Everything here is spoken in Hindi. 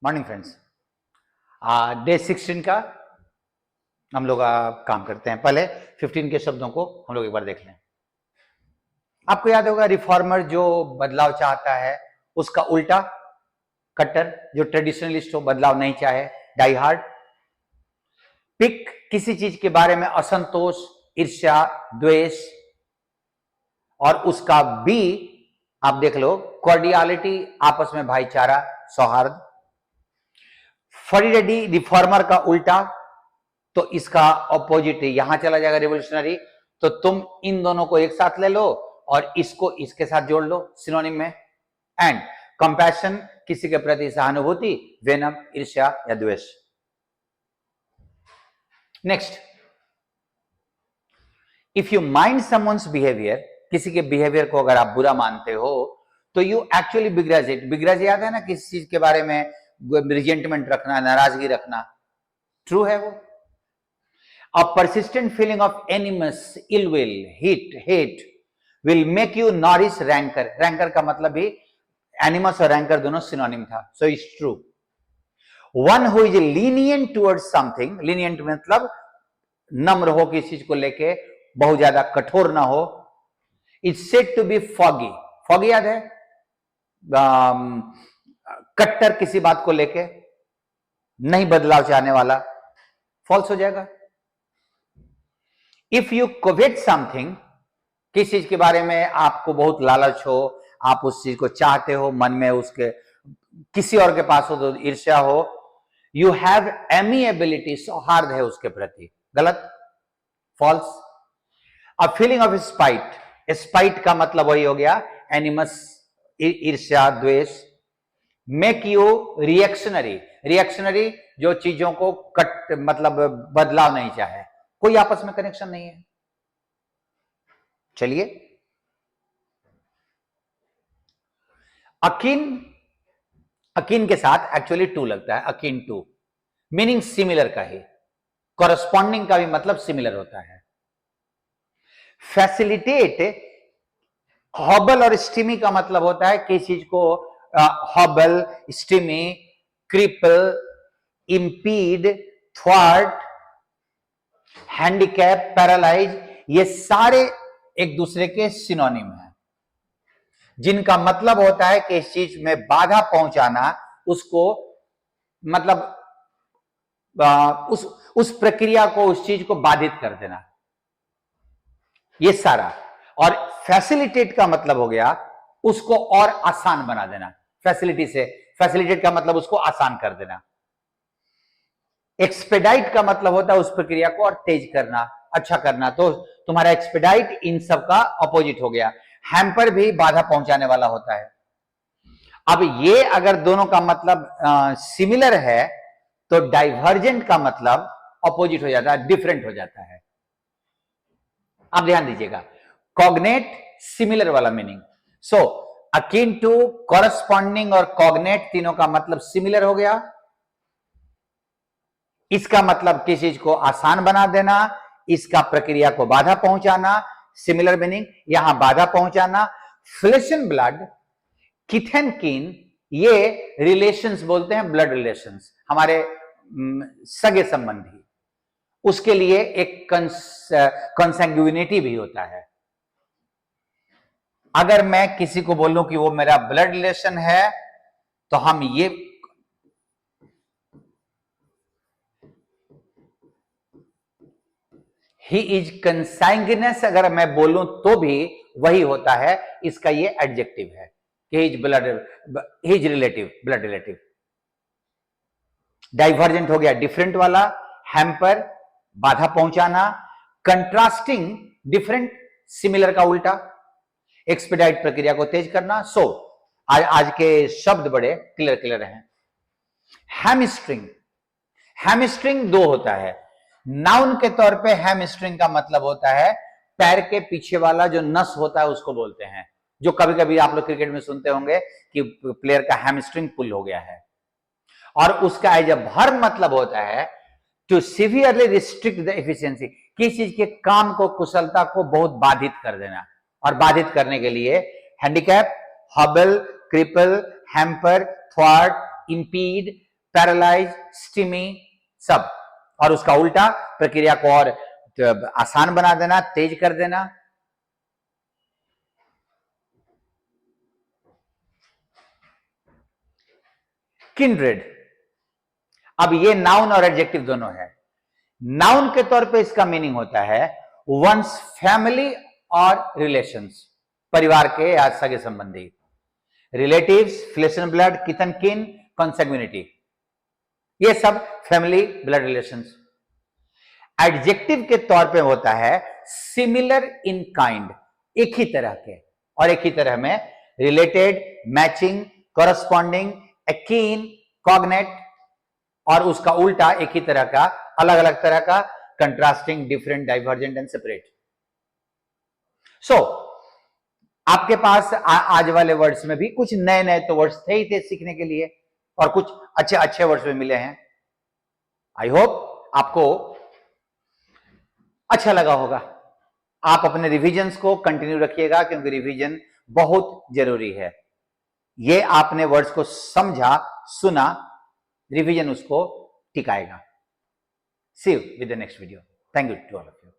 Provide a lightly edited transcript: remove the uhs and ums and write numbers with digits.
Morning friends. डे 16 का हम लोग काम करते हैं। पहले 15 के शब्दों को हम लोग एक बार देख लें। आपको याद होगा रिफॉर्मर जो बदलाव चाहता है उसका उल्टा कट्टर, जो ट्रेडिशनलिस्ट हो बदलाव नहीं चाहे डाई हार्ड। पिक किसी चीज के बारे में असंतोष, ईर्ष्या, द्वेष। और उसका बी आप देख लो कॉर्डियलिटी, आपस में भाईचारा, सौहार्द। फरीडेडी रिफॉर्मर का उल्टा, तो इसका ऑपोजिट यहां चला जाएगा रिवोल्यूशनरी। तो तुम इन दोनों को एक साथ ले लो और इसको इसके साथ जोड़ लो सिनोनिम में। एंड कंपैशन किसी के प्रति सहानुभूति, वेनम ईर्ष्या या द्वेष। Next, if you mind someone's behaviour, किसी के बिहेवियर को अगर आप बुरा मानते हो तो यू एक्चुअली बिग्रज इट। बिग्रज याद है ना, किसी चीज के बारे में रिजेंटमेंट रखना, नाराजगी रखना। ट्रू है वो। A persistent feeling of animus, ill will, hate will make you nourish rancor. Rancor का मतलब भी animus और rancor दोनों सिनोनिम था. So it's true. One who is lenient towards something, lenient मतलब नम्र हो किसी चीज को लेके, बहुत ज्यादा कठोर ना हो. It's said to be foggy. Foggy याद है? कट्टर किसी बात को लेके, नहीं बदलाव चाहने वाला, फॉल्स हो जाएगा. इफ यू कोवेट समथिंग, किस चीज के बारे में आपको बहुत लालच हो, आप उस चीज को चाहते हो, मन में उसके किसी और के पास हो तो ईर्ष्या हो. यू हैव एमिएबिलिटी, सौहार्द है उसके प्रति, गलत, false. A feeling of spite, spite का मतलब वही हो गया एनिमस, ईर्ष्या, द्वेष. मेक यू रिएक्शनरी, रिएक्शनरी जो चीजों को कट मतलब बदलाव नहीं चाहे, कोई आपस में कनेक्शन नहीं है. चलिए, अकीन, अकीन के साथ एक्चुअली टू लगता है, अकीन टू, मीनिंग सिमिलर का ही. कॉरस्पॉन्डिंग का भी मतलब सिमिलर होता है. फैसिलिटेट, हॉबल और स्टीमी का मतलब होता है किसी चीज को हॉबल, स्टीमी, क्रिपल, इंपीड, थ्वार्ट, हैंडीकैप, पैरालाइज, ये सारे एक दूसरे के सिनोनिम हैं, जिनका मतलब होता है कि इस चीज में बाधा पहुंचाना, उसको मतलब उस प्रक्रिया को, उस चीज को बाधित कर देना, ये सारा. और फैसिलिटेट का मतलब हो गया उसको और आसान बना देना. फैसिलिटी से, फैसिलिटेट का मतलब उसको आसान कर देना. एक्सपेडाइट का मतलब होता है उस प्रक्रिया को और तेज करना, अच्छा करना. तो तुम्हारा एक्सपेडाइट इन सब का ऑपोजिट हो गया. हैम्पर भी बाधा पहुंचाने वाला होता है. अब ये अगर दोनों का मतलब सिमिलर है तो डाइवर्जेंट का मतलब ऑपोजिट हो जाता है, डिफरेंट हो जाता है. आप ध्यान दीजिएगा, कॉग्नेट सिमिलर वाला meaning. So akin to, corresponding और कॉग्नेट तीनों का मतलब सिमिलर हो गया. इसका मतलब किसी चीज को आसान बना देना, इसका प्रक्रिया को बाधा पहुंचाना, सिमिलर मीनिंग. यहां बाधा पहुंचाना. Flesh and blood, kith and kin, ये रिलेशंस बोलते हैं, ब्लड रिलेशंस, हमारे सगे संबंधी. उसके लिए एक कंसैंग्युइनिटी भी होता है. अगर मैं किसी को बोलूं कि वो मेरा ब्लड रिलेशन है, तो हम ये ही इज कंसैंग्यूनस अगर मैं बोलूं तो भी वही होता है. इसका ये एडजेक्टिव है कि he is relative, blood relative. Divergent हो गया डिफरेंट वाला. हैम्पर, बाधा पहुंचाना. कंट्रास्टिंग, डिफरेंट, सिमिलर का उल्टा. एक्सपेडाइट, प्रक्रिया को तेज करना. सो आज के शब्द बड़े क्लियर हैं. हैमस्ट्रिंग, हैमस्ट्रिंग दो होता है. नाउन के तौर पे हैमस्ट्रिंग का मतलब होता है पैर के पीछे वाला जो नस होता है उसको बोलते हैं. जो कभी कभी आप लोग क्रिकेट में सुनते होंगे कि प्लेयर का हैमस्ट्रिंग पुल हो गया है. और उसका एज अ वर्ब मतलब होता है to severely restrict the efficiency, किसी चीज के काम को, कुशलता को बहुत बाधित कर देना. और बाधित करने के लिए हैंडीकैप, हॉबल, क्रिपल, हैम्पर, थ्वार्ट, इंपीड, पैरालाइज, स्टिमी, सब। और उसका उल्टा प्रक्रिया को और आसान बना देना, तेज कर देना। किंड्रेड, अब ये नाउन और एडजेक्टिव दोनों है। नाउन के तौर पे इसका मीनिंग होता है वंस फैमिली और रिलेशंस, परिवार के या सगे संबंधी। Relatives, flesh and blood, kith and kin, consanguinity, ये सब फैमिली ब्लड रिलेशंस। एडजेक्टिव के तौर पे होता है सिमिलर इन काइंड, एक ही तरह के, और एक ही तरह में related, matching, corresponding, akin, cognate, और उसका उल्टा एक ही तरह का, अलग अलग तरह का, contrasting, different, divergent and separate. So आपके पास आज वाले वर्ड्स में भी कुछ नए नए तो वर्ड्स थे ही थे सीखने के लिए, और कुछ अच्छे अच्छे वर्ड्स भी मिले हैं। आई होप आपको अच्छा लगा होगा। आप अपने रिविजन्स को कंटिन्यू रखिएगा, क्योंकि रिवीजन बहुत जरूरी है। ये आपने वर्ड्स को समझा, सुना, रिवीजन उसको टिकाएगा। See you with the next video. Thank you to all of you.